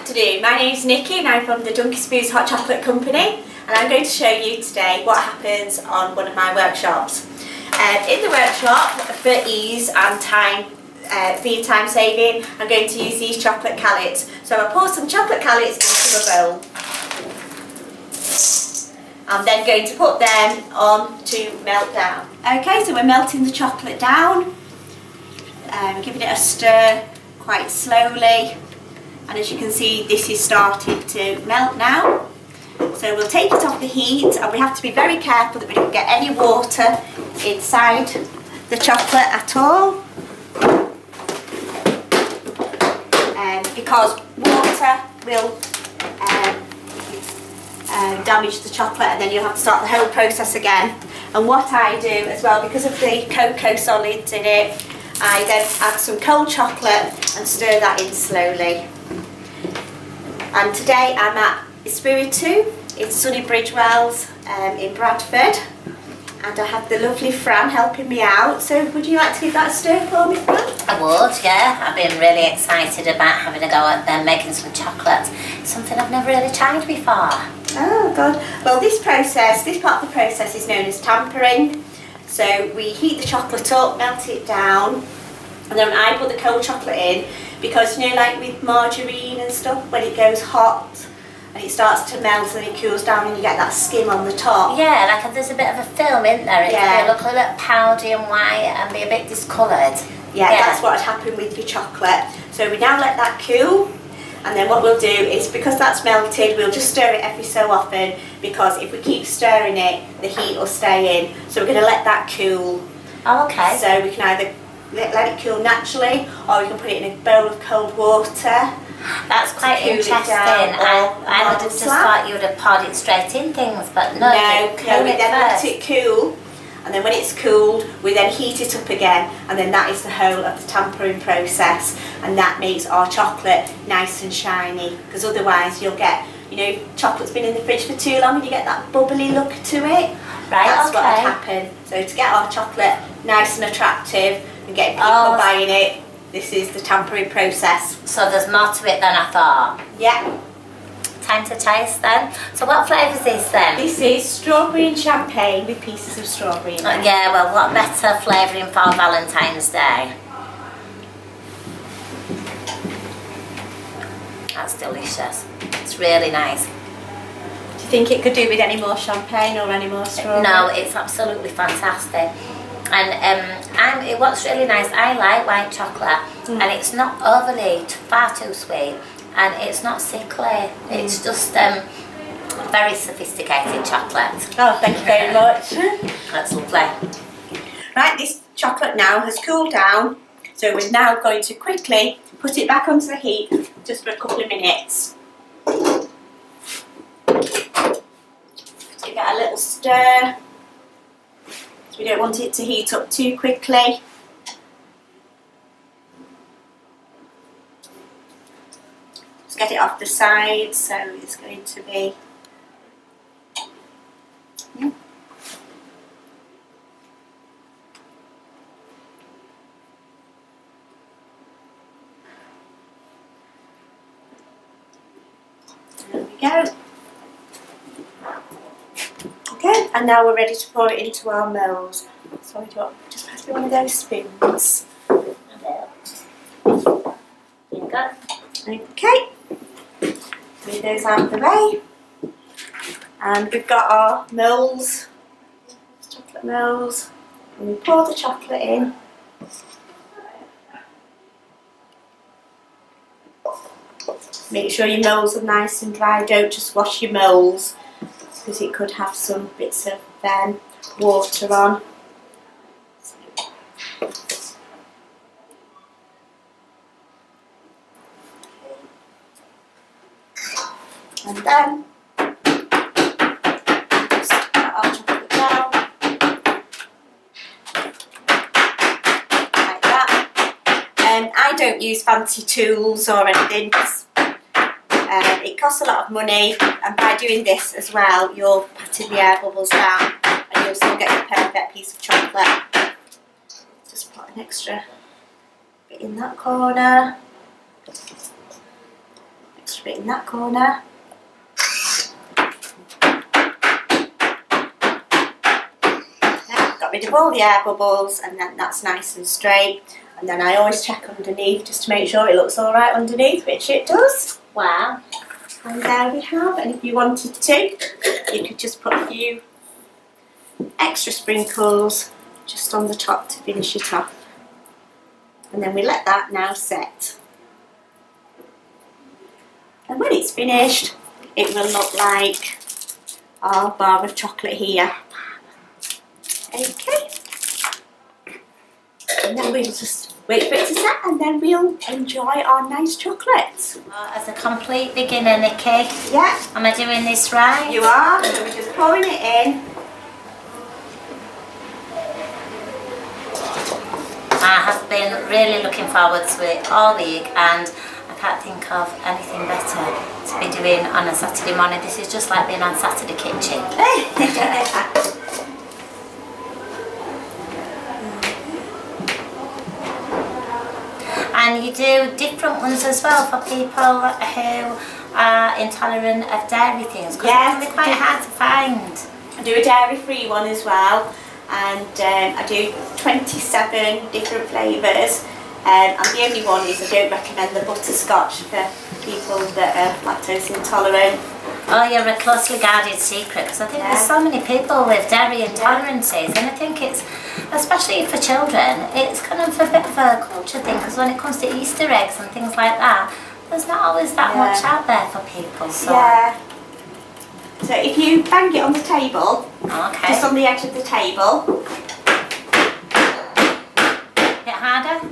afternoon, my name's Nikki and I'm from the DunkySpoons Hot Chocolate Company, and I'm going to show you today what happens on one of my workshops. In the workshop, for ease and time, for your time saving, I'm going to use these chocolate callets. So I'll pour some chocolate callets into a bowl. I'm then going to put them on to melt down. Okay, so we're melting the chocolate down, giving it a stir quite slowly. And as you can see, this is starting to melt now. So we'll take it off the heat, and we have to be very careful that we don't get any water inside the chocolate at all. Because water will damage the chocolate, and then you'll have to start the whole process again. And what I do as well, because of the cocoa solids in it, I then add some cold chocolate and stir that in slowly. And today I'm at Espiritu in sunny Bridgewells in Bradford, and I have the lovely Fran helping me out. So would you like to give that a stir for me, Fran? I would, yeah. I've been really excited about having a go at them making some chocolate. Something I've never really tried before. Oh God. Well, this part of the process is known as tampering. So we heat the chocolate up, melt it down, and then I put the cold chocolate in, because you know, like with margarine and stuff, when it goes hot and it starts to melt and it cools down and you get that skim on the top. Yeah, like there's a bit of a film in there. It can look a little powdery and white and be a bit discoloured. Yeah, that's what would happen with your chocolate. So we now let that cool, and then what we'll do is, because that's melted, we'll just stir it every so often, because if we keep stirring it, the heat will stay in. So we're going to let that cool. Oh, okay. So we can either let it cool naturally, or we can put it in a bowl of cold water. That's quite interesting. I would have just thought you would have poured it straight in things, but no. We then let it cool, and then when it's cooled, we then heat it up again, and then that is the whole of the tampering process, and that makes our chocolate nice and shiny. Because otherwise, you'll get, you know, chocolate's been in the fridge for too long, and you get that bubbly look to it. Right. That's what would happen. So to get our chocolate nice and attractive and get people buying it, this is the tampering process. So there's more to it than I thought. Yeah. Time to taste then. So what flavour is this then? This is strawberry and champagne with pieces of strawberry in it. Yeah, well, what better flavouring for Valentine's Day? That's delicious. It's really nice. Do you think it could do with any more champagne or any more strawberry? No, it's absolutely fantastic. And what's really nice, I like white chocolate, and it's not overly far too sweet, and it's not sickly. It's just very sophisticated chocolate. Oh, thank you very much. That's lovely. Right, this chocolate now has cooled down, so we're now going to quickly put it back onto the heat just for a couple of minutes. So you get a little stir. We don't want it to heat up too quickly. Just get it off the side, so it's going to be. There we go. Okay, and now we're ready to pour it into our moulds. So do you want just pass me one of those spoons? Here you go. Okay, move those out of the way. And we've got our moulds, chocolate moulds, and we pour the chocolate in. Make sure your moulds are nice and dry, don't just wash your moulds, because it could have some bits of water on. And then just put our chocolate down like that. I don't use fancy tools or anything. It costs a lot of money, and by doing this as well, you're patting the air bubbles down, and you'll still get the perfect piece of chocolate. Just put an extra bit in that corner, Just put it in that corner. Got rid of all the air bubbles, and then that's nice and straight. And then I always check underneath just to make sure it looks all right underneath, which it does. Wow. And there we have. And if you wanted to, you could just put a few extra sprinkles just on the top to finish it off. And then we let that now set. And when it's finished, it will look like our bar of chocolate here. Okay. And then we'll just wait for it to set, and then we'll enjoy our nice chocolates. As a complete beginner, Nikki, Yeah, am I doing this right? you are. So we're just pouring it in. I have been really looking forward to it all week, and I can't think of anything better to be doing on a Saturday morning. This is just like being on Saturday kitchen. And you do different ones as well for people who are intolerant of dairy things, because Yes, it can be quite hard to find. I do a dairy-free one as well, and I do 27 different flavours. And the only one is I don't recommend the butterscotch for people that are lactose intolerant. Oh, you're a closely guarded secret, because I think there's so many people with dairy intolerances, and I think it's, especially for children, it's kind of a bit of a culture thing, because when it comes to Easter eggs and things like that, there's not always that much out there for people. So. Yeah. So if you bang it on the table, Okay. just on the edge of the table. Bit harder?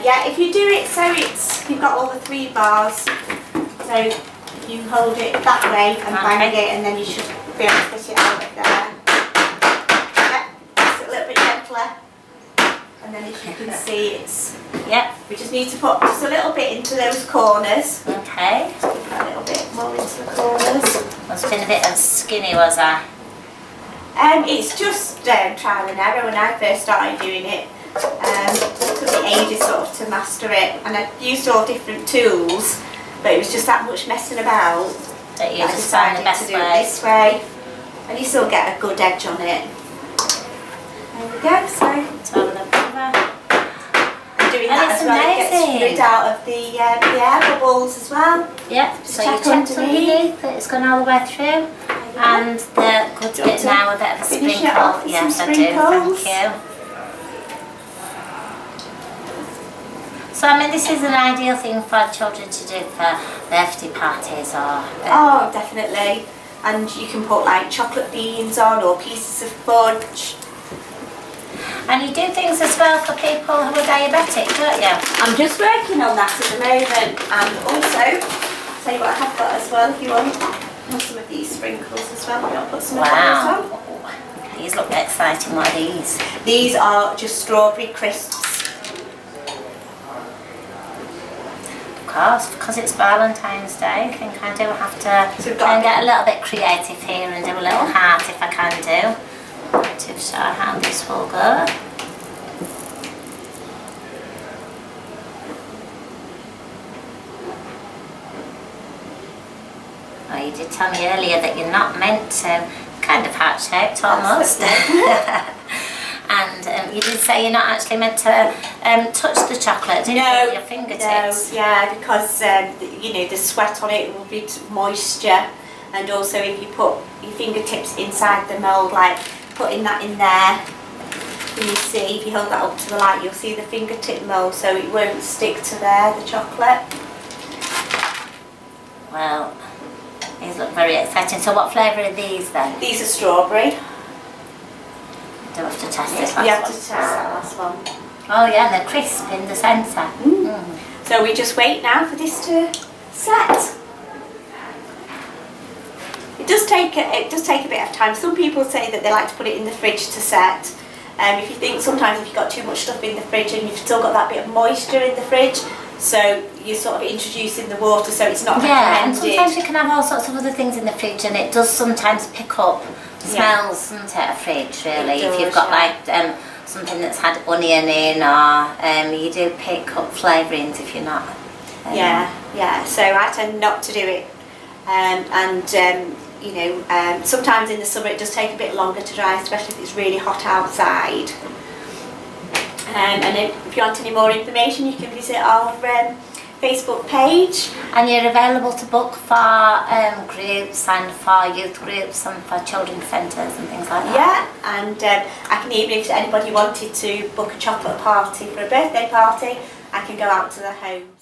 Yeah, if you do it so you've got all the 3 bars, so you hold it that way and bang it, and then you should be able to push it out of there. Yeah, just a little bit gentler, and then as you can see it's, Yep. we just need to put just a little bit into those corners. Okay. Put a little bit more into the corners. Must have been a bit skinny, was I? It's just trial and error. When I first started doing it, it took me ages sort of to master it, and I used all different tools, but it was just that much messing about That you that I just find the decided best to do it way. this way, and you still get a good edge on it. There we go. So So look over. doing And that it's as well, it amazing. gets rid out of the air bubbles as well. Yep, so you check check underneath. underneath that it's gone all the way through. And the good Do you want bit to now, a bit of a finish it sprinkle. off with Yes, some I do, sprinkles? thank you. So I mean, this is an ideal thing for children to do for birthday parties or... Oh, definitely. And you can put like chocolate beans on or pieces of fudge. And you do things as well for people who are diabetic, don't you? I'm just working on that at the moment, and also, I'll tell you what I have got as well if you want. Some of these sprinkles as well. I'll put some of those on. Wow. These look exciting. What are these? These are just strawberry crisps. Of course, because it's Valentine's Day, I think I do have to So we've try got and get a little bit creative here and do a little heart if I can do, to show how this will go. Oh, you did tell me earlier that you're not meant to, kind of heart-shaped almost. And you did say you're not actually meant to touch the chocolate, didn't you, with your fingertips? No, yeah, because you know the sweat on it will be moisture, and also if you put your fingertips inside the mould, like putting that in there, and you see if you hold that up to the light, you'll see the fingertip mould, so it won't stick to there, the chocolate. Well, these look very exciting. So what flavour are these then? These are strawberry. Do I have to test You this have to last test one? that last one. Oh yeah, they're crisp in the centre. So we just wait now for this to set. It does take a bit of time. Some people say that they like to put it in the fridge to set. If you think sometimes if you've got too much stuff in the fridge and you've still got that bit of moisture in the fridge, so you're sort of introducing the water, so it's not Yeah, and recommended. sometimes you can have all sorts of other things in the fridge, and it does sometimes pick up smells, doesn't it, a fridge, really? It If you've does, got like something that's had onion in, or you do pick up flavourings if you're not. Yeah, Yeah, so I tend not to do it. You know, sometimes in the summer it does take a bit longer to dry, especially if it's really hot outside. And if you want any more information, you can visit our Facebook page. And you're available to book for groups and for youth groups and for children's centres and things like that. Yeah, and I can even, if anybody wanted to book a chocolate party for a birthday party, I can go out to the home.